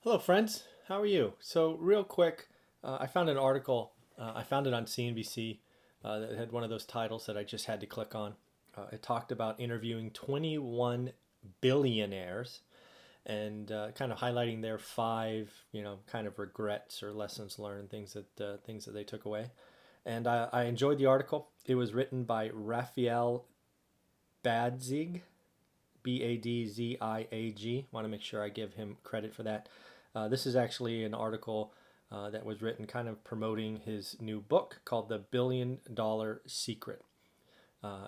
Hello, friends. How are you? So, real quick, I found an article. I found it on CNBC that had one of those titles that I just had to click on. It talked about interviewing 21 billionaires and kind of highlighting their five, kind of regrets or lessons learned, things that they took away. And I enjoyed the article. It was written by Rafael Badziag, Badziag. Want to make sure I give him credit for that. This is actually an article that was written kind of promoting his new book called The $1 Billion Secret.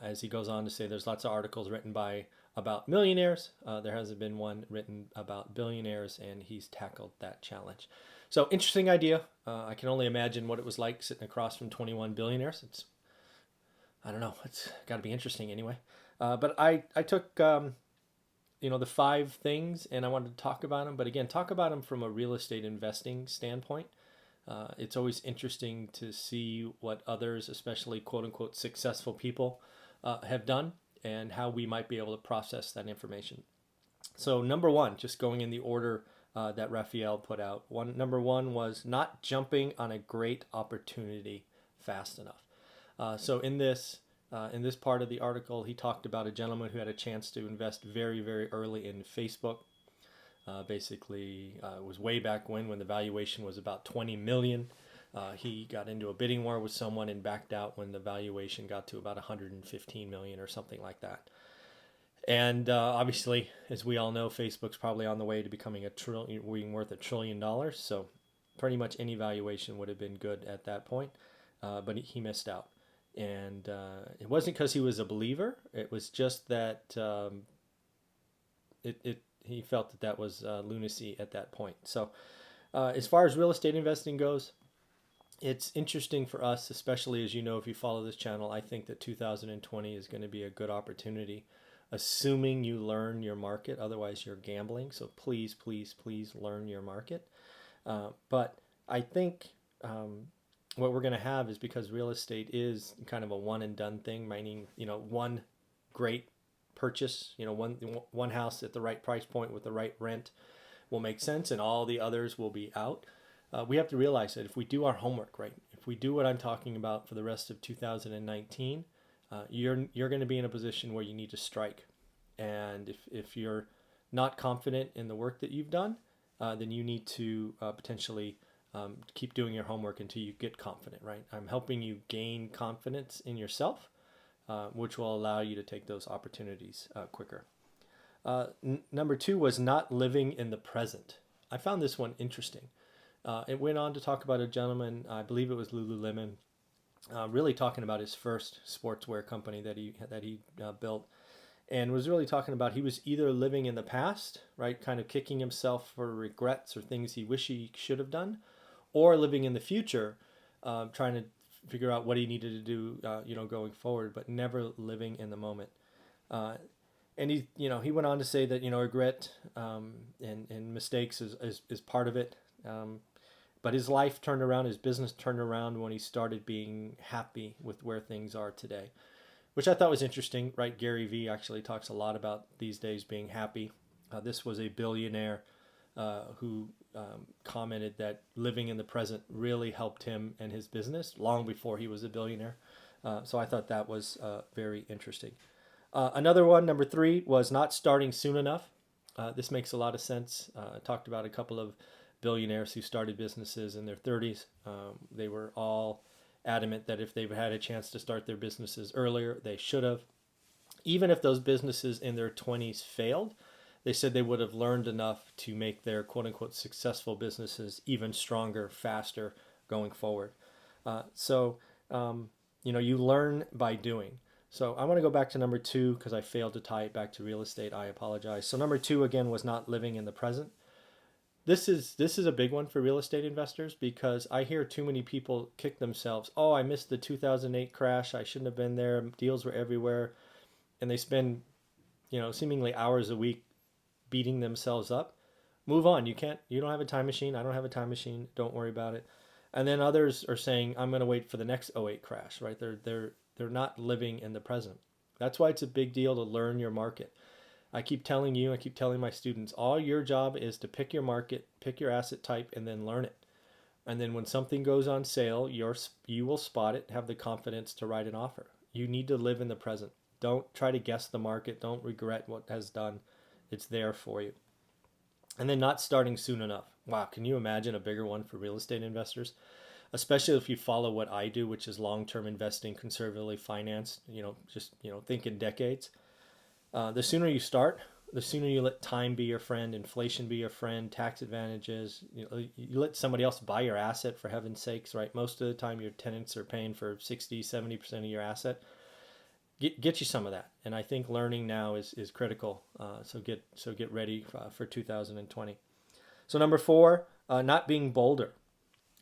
As he goes on to say, there's lots of articles written by about millionaires. There hasn't been one written about billionaires, and he's tackled that challenge. So interesting idea. I can only imagine what it was like sitting across from 21 billionaires. I don't know. It's got to be interesting anyway. But I took the five things, and I wanted to talk about them. But again, talk about them from a real estate investing standpoint. It's always interesting to see what others, especially quote unquote successful people, have done and how we might be able to process that information. So, number one, just going in the order that Raphael put out, number one was not jumping on a great opportunity fast enough. In this part of the article, he talked about a gentleman who had a chance to invest very, very early in Facebook. It was way back when the valuation was about 20 million. He got into a bidding war with someone and backed out when the valuation got to about 115 million or something like that. And obviously, as we all know, Facebook's probably on the way to becoming being worth $1 trillion. So pretty much any valuation would have been good at that point, but he missed out. And it wasn't because he was a believer. It was just that he felt that was lunacy at that point. So as far as real estate investing goes, it's interesting for us, especially as you know, if you follow this channel. I think that 2020 is going to be a good opportunity, assuming you learn your market. Otherwise, you're gambling. So please, please, please learn your market. But I think what we're going to have is, because real estate is kind of a one and done thing, meaning one great purchase, one house at the right price point with the right rent will make sense, and all the others will be out. We have to realize that if we do our homework right, if we do what I'm talking about for the rest of 2019, you're going to be in a position where you need to strike. And if you're not confident in the work that you've done, then you need to potentially keep doing your homework until you get confident, right? I'm helping you gain confidence in yourself, which will allow you to take those opportunities quicker. Number two was not living in the present. I found this one interesting. It went on to talk about a gentleman, I believe it was Lululemon, really talking about his first sportswear company that he built, and was really talking about he was either living in the past, right, kind of kicking himself for regrets or things he wish he should have done, or living in the future, trying to figure out what he needed to do, going forward, but never living in the moment. And he went on to say that regret and mistakes is part of it. But his life turned around, his business turned around when he started being happy with where things are today, which I thought was interesting, right? Gary Vee actually talks a lot about these days being happy. This was a billionaire who commented that living in the present really helped him and his business long before he was a billionaire. So I thought that was very interesting. Another one, number three, was not starting soon enough. This makes a lot of sense. I talked about a couple of billionaires who started businesses in their 30s. They were all adamant that if they had a chance to start their businesses earlier, they should have. Even if those businesses in their 20s failed, they said they would have learned enough to make their quote unquote successful businesses even stronger, faster going forward. You learn by doing. So I want to go back to number two because I failed to tie it back to real estate. I apologize. So number two again was not living in the present. This is a big one for real estate investors, because I hear too many people kick themselves. Oh, I missed the 2008 crash. I shouldn't have been there. Deals were everywhere, and they spend seemingly hours a week beating themselves up. Move on. You don't have a time machine. I don't have a time machine. Don't worry about it. And then others are saying, I'm going to wait for the next '08 crash, right? They're not living in the present. That's why it's a big deal to learn your market. I keep telling you, I keep telling my students, all your job is to pick your market, pick your asset type, and then learn it. And then when something goes on sale, you will spot it, have the confidence to write an offer. You need to live in the present. Don't try to guess the market. Don't regret what has done. It's there for you. And then not starting soon enough. Wow, can you imagine a bigger one for real estate investors? Especially if you follow what I do, which is long-term investing, conservatively financed, think in decades. The sooner you start, the sooner you let time be your friend, inflation be your friend, tax advantages. You let somebody else buy your asset, for heaven's sakes, right? Most of the time your tenants are paying for 60, 70% of your asset. Get you some of that. And I think learning now is critical. So get ready for 2020. So number 4, not being bolder,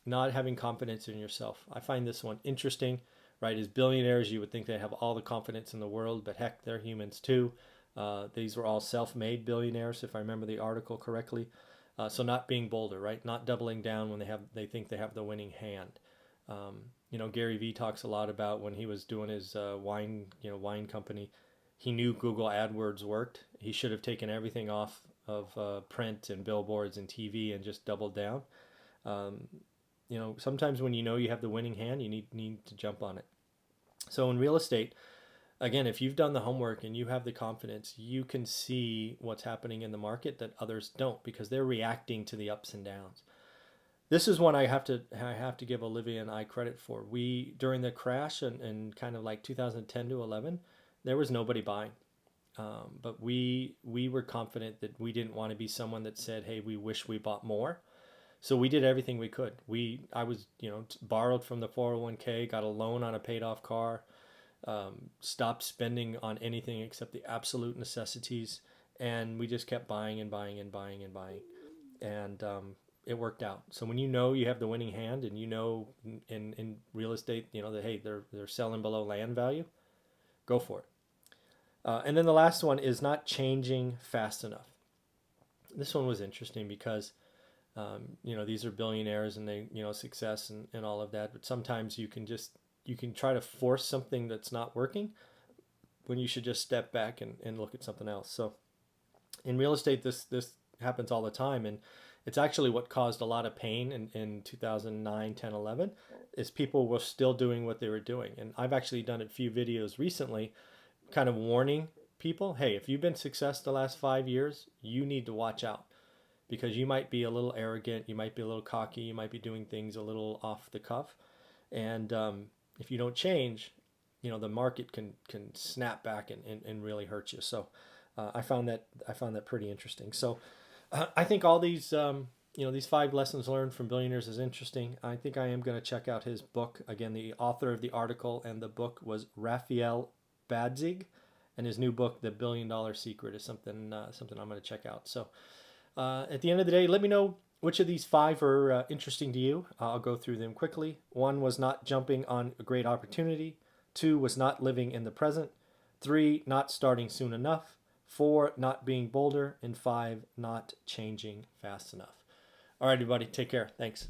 not having confidence in yourself. I find this one interesting, right? As billionaires, you would think they have all the confidence in the world, but heck, they're humans too. These were all self-made billionaires, if I remember the article correctly. So not being bolder, right? Not doubling down when they think they have the winning hand. Gary Vee talks a lot about when he was doing his wine company. He knew Google AdWords worked. He should have taken everything off of print and billboards and TV and just doubled down. Sometimes when you know you have the winning hand, you need to jump on it. So in real estate, again, if you've done the homework and you have the confidence, you can see what's happening in the market that others don't, because they're reacting to the ups and downs. This is one I have to give Olivia and I credit for. We, during the crash and kind of like 2010 to 11, there was nobody buying. But we were confident that we didn't want to be someone that said, hey, we wish we bought more. So we did everything we could. I was, borrowed from the 401k, got a loan on a paid off car, stopped spending on anything except the absolute necessities. And we just kept buying and buying and buying and buying. And it worked out. So when you have the winning hand, and in real estate, that, hey, they're selling below land value, go for it. And then the last one is not changing fast enough. This one was interesting because these are billionaires and they, success and all of that. But sometimes you can try to force something that's not working when you should just step back and look at something else. So in real estate, this happens all the time. And it's actually what caused a lot of pain in 2009, 10, 11, is people were still doing what they were doing. And I've actually done a few videos recently kind of warning people, hey, if you've been successful the last 5 years, you need to watch out. Because you might be a little arrogant, you might be a little cocky, you might be doing things a little off the cuff. And if you don't change, the market can snap back and really hurt you. So I found that pretty interesting. So I think all these, these 5 lessons learned from billionaires is interesting. I think I am going to check out his book. Again, the author of the article and the book was Rafael Badziag, and his new book, The $1 Billion Secret, is something I'm going to check out. So at the end of the day, let me know which of these 5 are interesting to you. I'll go through them quickly. 1 was not jumping on a great opportunity. 2 was not living in the present. 3, not starting soon enough. 4, not being bolder. And 5, not changing fast enough. All right, everybody, take care. Thanks.